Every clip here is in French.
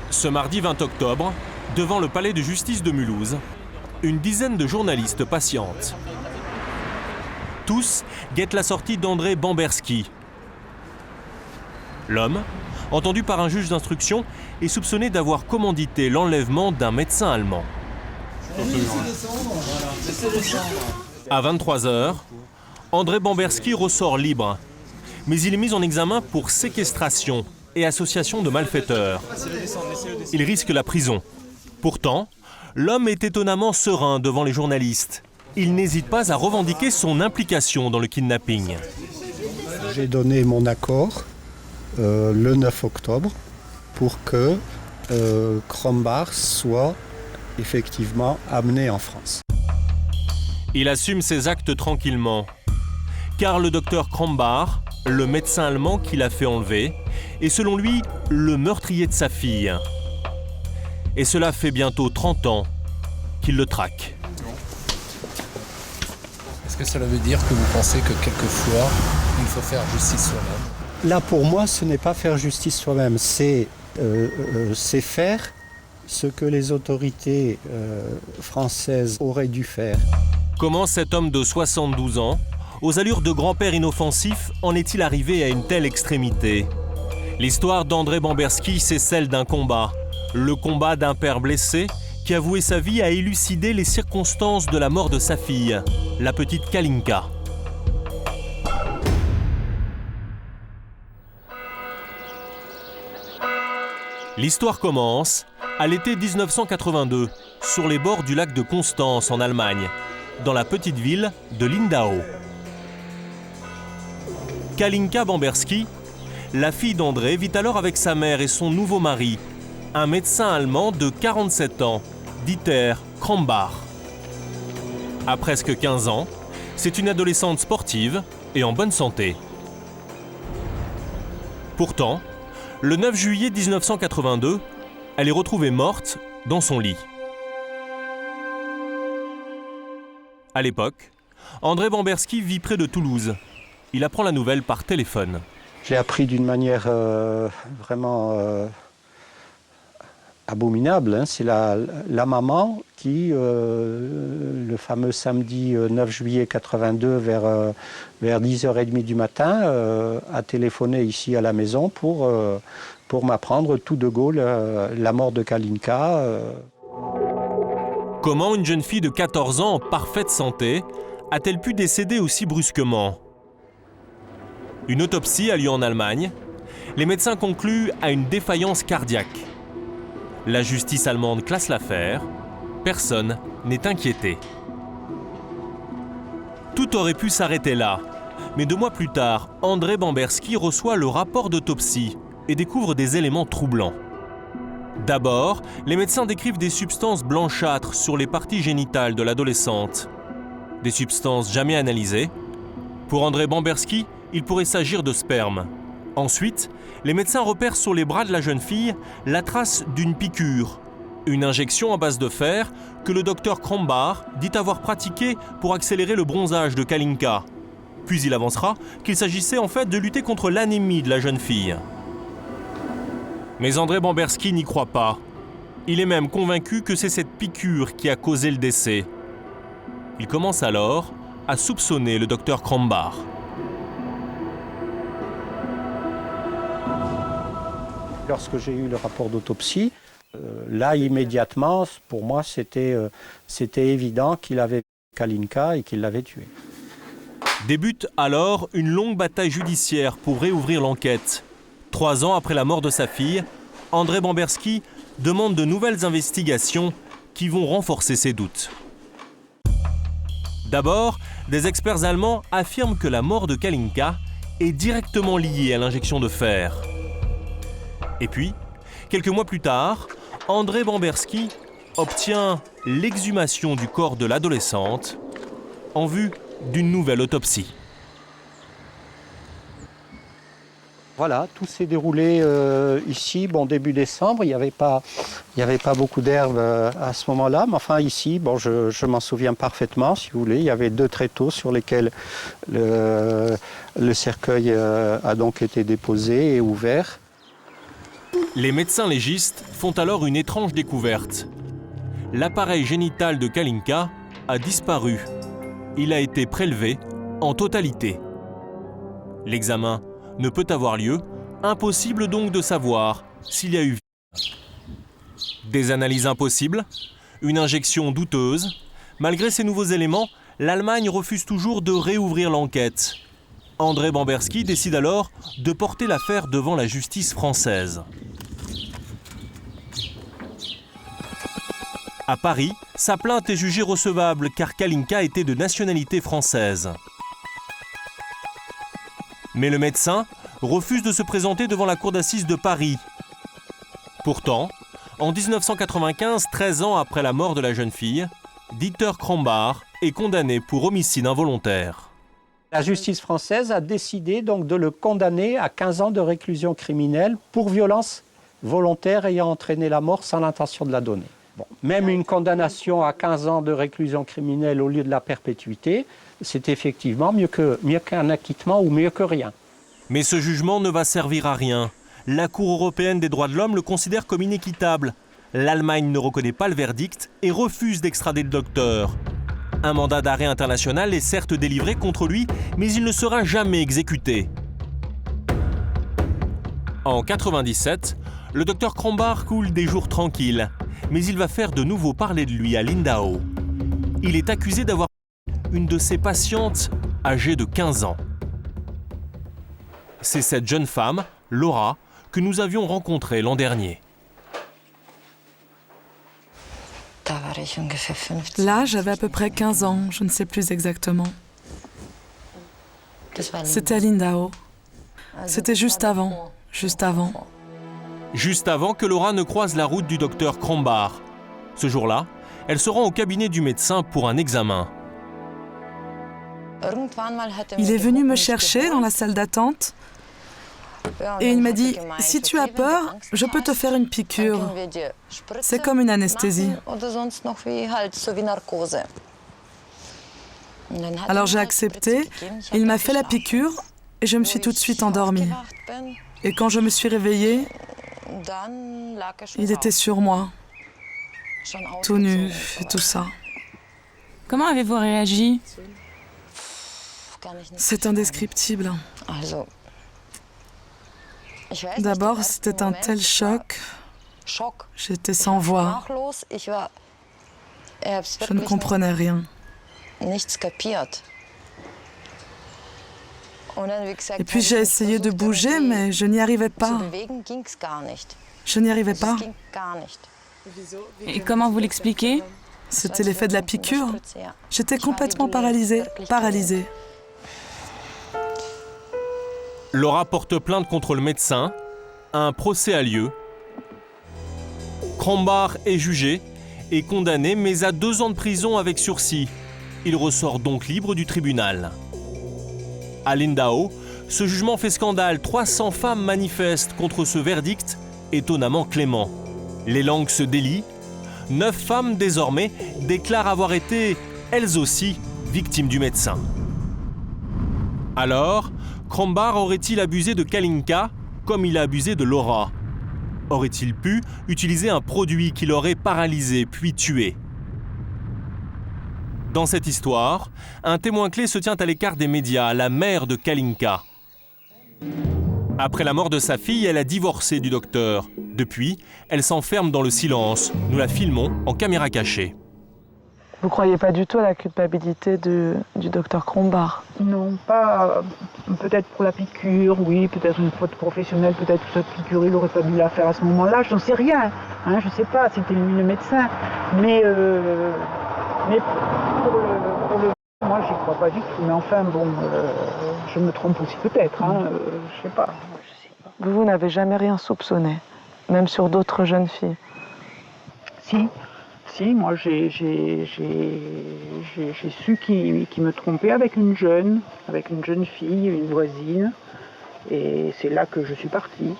Ce mardi 20 octobre, devant le palais de justice de Mulhouse, une dizaine de journalistes patientent. Tous guettent la sortie d'André Bamberski. L'homme, entendu par un juge d'instruction, est soupçonné d'avoir commandité l'enlèvement d'un médecin allemand. À 23 h, André Bamberski ressort libre, mais il est mis en examen pour séquestration et association de malfaiteurs. Il risque la prison. Pourtant, l'homme est étonnamment serein devant les journalistes. Il n'hésite pas à revendiquer son implication dans le kidnapping. J'ai donné mon accord le 9 octobre pour que Krombach soit effectivement amené en France. Il assume ses actes tranquillement, car le docteur Krombach, le médecin allemand qui l'a fait enlever, est selon lui le meurtrier de sa fille. Et cela fait bientôt 30 ans qu'il le traque. Est-ce que cela veut dire que vous pensez que quelquefois, il faut faire justice soi-même? Là, pour moi, ce n'est pas faire justice soi-même, c'est faire ce que les autorités françaises auraient dû faire. Comment cet homme de 72 ans, aux allures de grand-père inoffensif, en est-il arrivé à une telle extrémité? L'histoire d'André Bamberski, c'est celle d'un combat. Le combat d'un père blessé qui a voué sa vie à élucider les circonstances de la mort de sa fille, la petite Kalinka. L'histoire commence à l'été 1982, sur les bords du lac de Constance en Allemagne, dans la petite ville de Lindau. Kalinka Bamberski, la fille d'André, vit alors avec sa mère et son nouveau mari, un médecin allemand de 47 ans, Dieter Krombach. À presque 15 ans, c'est une adolescente sportive et en bonne santé. Pourtant, le 9 juillet 1982, elle est retrouvée morte dans son lit. À l'époque, André Bamberski vit près de Toulouse. Il apprend la nouvelle par téléphone. J'ai appris d'une manière vraiment abominable. Hein. C'est la maman qui, le fameux samedi 9 juillet 82, vers 10h30 du matin, a téléphoné ici à la maison pour m'apprendre tout de go la mort de Kalinka. Comment une jeune fille de 14 ans en parfaite santé a-t-elle pu décéder aussi brusquement? Une autopsie a lieu en Allemagne. Les médecins concluent à une défaillance cardiaque. La justice allemande classe l'affaire. Personne n'est inquiété. Tout aurait pu s'arrêter là. Mais 2 mois plus tard, André Bamberski reçoit le rapport d'autopsie et découvre des éléments troublants. D'abord, les médecins décrivent des substances blanchâtres sur les parties génitales de l'adolescente. Des substances jamais analysées. Pour André Bamberski, il pourrait s'agir de sperme. Ensuite, les médecins repèrent sur les bras de la jeune fille la trace d'une piqûre, une injection à base de fer que le docteur Krombach dit avoir pratiquée pour accélérer le bronzage de Kalinka. Puis il avancera qu'il s'agissait en fait de lutter contre l'anémie de la jeune fille. Mais André Bamberski n'y croit pas. Il est même convaincu que c'est cette piqûre qui a causé le décès. Il commence alors à soupçonner le docteur Krombach. Lorsque j'ai eu le rapport d'autopsie, là immédiatement, pour moi, c'était évident qu'il avait Kalinka et qu'il l'avait tuée. Débute alors une longue bataille judiciaire pour réouvrir l'enquête. 3 ans après la mort de sa fille, André Bamberski demande de nouvelles investigations qui vont renforcer ses doutes. D'abord, des experts allemands affirment que la mort de Kalinka est directement liée à l'injection de fer. Et puis, quelques mois plus tard, André Bamberski obtient l'exhumation du corps de l'adolescente en vue d'une nouvelle autopsie. Voilà, tout s'est déroulé ici, début décembre. Il n'y avait pas beaucoup d'herbe à ce moment-là, mais enfin ici, je m'en souviens parfaitement, si vous voulez. Il y avait 2 tréteaux sur lesquels le cercueil a donc été déposé et ouvert. Les médecins légistes font alors une étrange découverte. L'appareil génital de Kalinka a disparu. Il a été prélevé en totalité. L'examen ne peut avoir lieu, impossible donc de savoir s'il y a eu vie. Des analyses impossibles, une injection douteuse. Malgré ces nouveaux éléments, l'Allemagne refuse toujours de réouvrir l'enquête. André Bamberski décide alors de porter l'affaire devant la justice française. À Paris, sa plainte est jugée recevable car Kalinka était de nationalité française. Mais le médecin refuse de se présenter devant la cour d'assises de Paris. Pourtant, en 1995, 13 ans après la mort de la jeune fille, Dieter Krombacher est condamné pour homicide involontaire. La justice française a décidé donc de le condamner à 15 ans de réclusion criminelle pour violence volontaire ayant entraîné la mort sans l'intention de la donner. Bon, même une condamnation à 15 ans de réclusion criminelle au lieu de la perpétuité, c'est effectivement mieux qu'un acquittement ou mieux que rien. Mais ce jugement ne va servir à rien. La Cour européenne des droits de l'homme le considère comme inéquitable. L'Allemagne ne reconnaît pas le verdict et refuse d'extrader le docteur. Un mandat d'arrêt international est certes délivré contre lui, mais il ne sera jamais exécuté. En 1997, le docteur Krombacher coule des jours tranquilles, mais il va faire de nouveau parler de lui à Lindau. Il est accusé d'avoir une de ses patientes âgée de 15 ans. C'est cette jeune femme, Laura, que nous avions rencontrée l'an dernier. Là, j'avais à peu près 15 ans, je ne sais plus exactement. C'était à Lindau. C'était juste avant. Juste avant que Laura ne croise la route du docteur Krombacher. Ce jour-là, elle se rend au cabinet du médecin pour un examen. Il est venu me chercher dans la salle d'attente et il m'a dit « Si tu as peur, je peux te faire une piqûre. C'est comme une anesthésie. » Alors j'ai accepté, il m'a fait la piqûre et je me suis tout de suite endormie. Et quand je me suis réveillée, il était sur moi, tout nu et tout ça. Comment avez-vous réagi? C'est indescriptible. D'abord, c'était un tel choc. J'étais sans voix. Je ne comprenais rien. Et puis j'ai essayé de bouger, mais je n'y arrivais pas. Je n'y arrivais pas. Et comment vous l'expliquez? C'était l'effet de la piqûre. J'étais complètement paralysée. Laura porte plainte contre le médecin. Un procès a lieu. Krombacher est jugé et condamné, mais à 2 ans de prison avec sursis. Il ressort donc libre du tribunal. À Lindau, ce jugement fait scandale. 300 femmes manifestent contre ce verdict étonnamment clément. Les langues se délient. 9 femmes désormais déclarent avoir été, elles aussi, victimes du médecin. Alors, Krombacher aurait-il abusé de Kalinka comme il a abusé de Laura? Aurait-il pu utiliser un produit qui l'aurait paralysé puis tué? Dans cette histoire, un témoin clé se tient à l'écart des médias, la mère de Kalinka. Après la mort de sa fille, elle a divorcé du docteur. Depuis, elle s'enferme dans le silence. Nous la filmons en caméra cachée. Vous ne croyez pas du tout à la culpabilité du docteur Krombacher? Non, pas peut-être pour la piqûre, oui, peut-être une faute professionnelle, peut-être que cette piqûre, il n'aurait pas dû la faire à ce moment-là, je n'en sais rien, hein, je ne sais pas, c'était lui le médecin, mais pour le moi, j'y crois pas du tout, mais enfin, bon, je me trompe aussi peut-être, hein, je sais pas. Vous n'avez jamais rien soupçonné, même sur d'autres jeunes filles? Si, moi j'ai su qu'il me trompait avec une jeune fille, une voisine, et c'est là que je suis partie.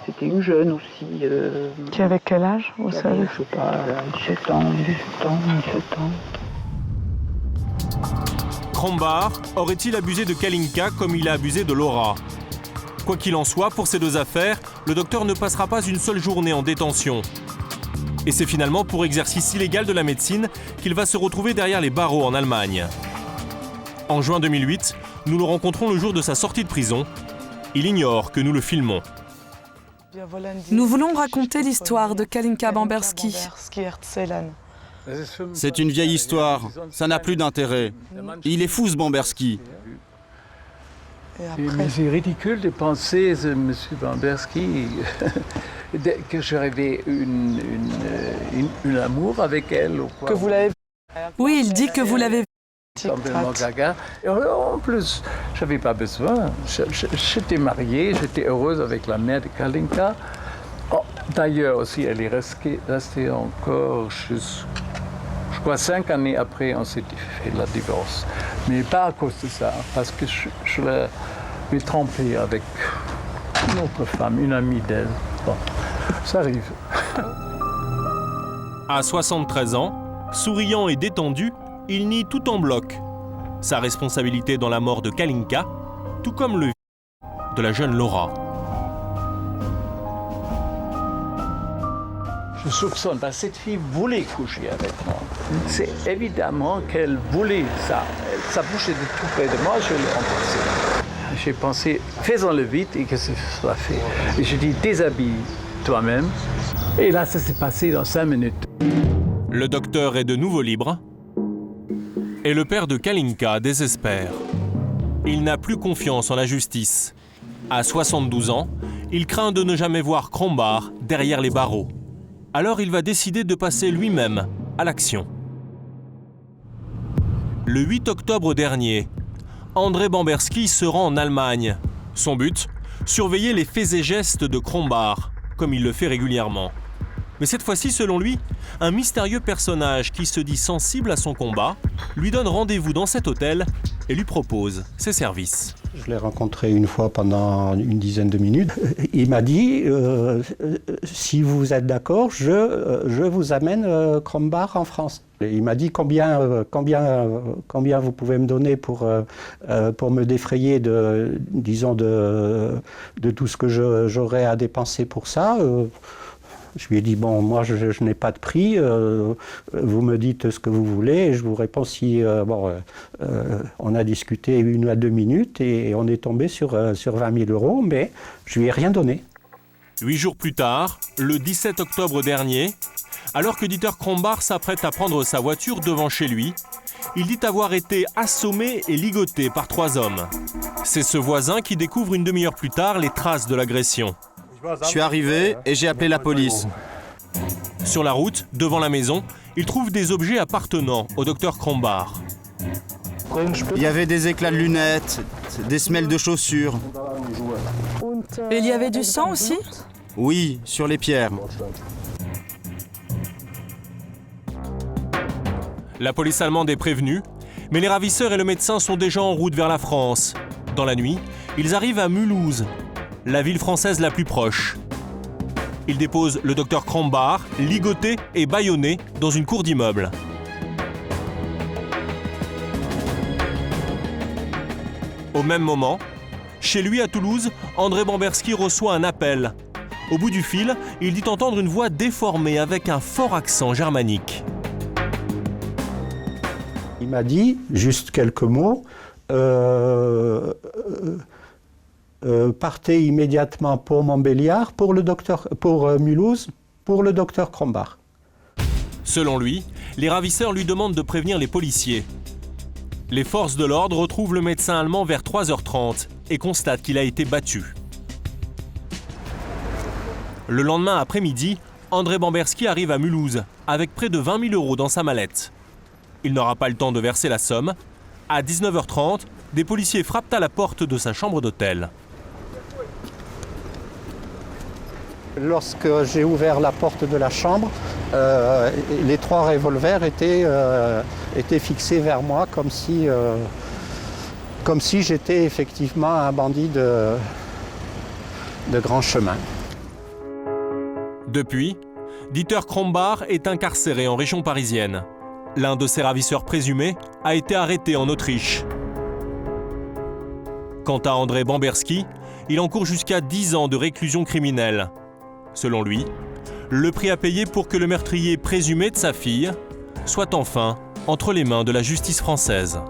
C'était une jeune aussi. Qui avait quel âge, vous savez? Je sais pas, 17 ans. Krombacher aurait-il abusé de Kalinka comme il a abusé de Laura? Quoi qu'il en soit, pour ces 2 affaires, le docteur ne passera pas une seule journée en détention. Et c'est finalement pour exercice illégal de la médecine qu'il va se retrouver derrière les barreaux en Allemagne. En juin 2008, nous le rencontrons le jour de sa sortie de prison. Il ignore que nous le filmons. Nous voulons raconter l'histoire de Kalinka Bamberski. C'est une vieille histoire, ça n'a plus d'intérêt. Il est fou ce Bamberski. Mais c'est ridicule de penser, M. Bamberski, que j'avais un amour avec elle. Ou quoi. Que vous l'avez... Oui, il dit que vous l'avez vu. Complètement gaga. Et en plus, je n'avais pas besoin. J'étais mariée, j'étais heureuse avec la mère de Kalinka. Oh, d'ailleurs aussi, elle est restée encore je crois 5 années après, on s'est fait la divorce. Mais pas à cause de ça, parce que je l'ai trompée avec une autre femme, une amie d'elle. Bon, ça arrive. À 73 ans, souriant et détendu, il nie tout en bloc. Sa responsabilité dans la mort de Kalinka, tout comme le de la jeune Laura. Je soupçonne, parce que cette fille voulait coucher avec moi. C'est évidemment qu'elle voulait ça. Ça bougeait de tout près de moi, je l'ai embrassée. J'ai pensé, faisons-le vite et que ce soit fait. Et je dis, déshabille toi-même. Et là, ça s'est passé dans 5 minutes. Le docteur est de nouveau libre. Et le père de Kalinka désespère. Il n'a plus confiance en la justice. À 72 ans, il craint de ne jamais voir Krombaar derrière les barreaux. Alors il va décider de passer lui-même à l'action. Le 8 octobre dernier, André Bamberski se rend en Allemagne. Son but, surveiller les faits et gestes de Krombaar, comme il le fait régulièrement. Mais cette fois-ci, selon lui, un mystérieux personnage qui se dit sensible à son combat lui donne rendez-vous dans cet hôtel et lui propose ses services. Je l'ai rencontré une fois pendant une dizaine de minutes. Il m'a dit si vous êtes d'accord, je vous amène Krombaar en France. Et il m'a dit combien vous pouvez me donner pour me défrayer de tout ce que j'aurais à dépenser pour ça. Je lui ai dit, bon, moi, je n'ai pas de prix, vous me dites ce que vous voulez, et je vous réponds si... on a discuté 1 à 2 minutes, et on est tombé sur 20 000 euros, mais je lui ai rien donné. 8 jours plus tard, le 17 octobre dernier, alors que Dieter Krombaar s'apprête à prendre sa voiture devant chez lui, il dit avoir été assommé et ligoté par 3 hommes. C'est ce voisin qui découvre une demi-heure plus tard les traces de l'agression. Je suis arrivé et j'ai appelé la police. Sur la route, devant la maison, il trouve des objets appartenant au docteur Krombaar. Il y avait des éclats de lunettes, des semelles de chaussures. Et il y avait du sang aussi ? Oui, sur les pierres. La police allemande est prévenue, mais les ravisseurs et le médecin sont déjà en route vers la France. Dans la nuit, ils arrivent à Mulhouse, la ville française la plus proche. Ils déposent le docteur Krombaar, ligoté et bâillonné, dans une cour d'immeuble. Au même moment, chez lui à Toulouse, André Bamberski reçoit un appel. Au bout du fil, il dit entendre une voix déformée avec un fort accent germanique. Il m'a dit, juste quelques mots, partez immédiatement pour Montbéliard, pour Mulhouse, pour le docteur Krombaar. Selon lui, les ravisseurs lui demandent de prévenir les policiers. Les forces de l'ordre retrouvent le médecin allemand vers 3h30 et constatent qu'il a été battu. Le lendemain après-midi, André Bamberski arrive à Mulhouse avec près de 20 000 euros dans sa mallette. Il n'aura pas le temps de verser la somme. À 19h30, des policiers frappent à la porte de sa chambre d'hôtel. Lorsque j'ai ouvert la porte de la chambre, les 3 revolvers étaient fixés vers moi comme si j'étais effectivement un bandit de grand chemin. Depuis, Dieter Krombaar est incarcéré en région parisienne. L'un de ses ravisseurs présumés a été arrêté en Autriche. Quant à André Bamberski, il encourt jusqu'à 10 ans de réclusion criminelle. Selon lui, le prix à payer pour que le meurtrier présumé de sa fille soit enfin entre les mains de la justice française.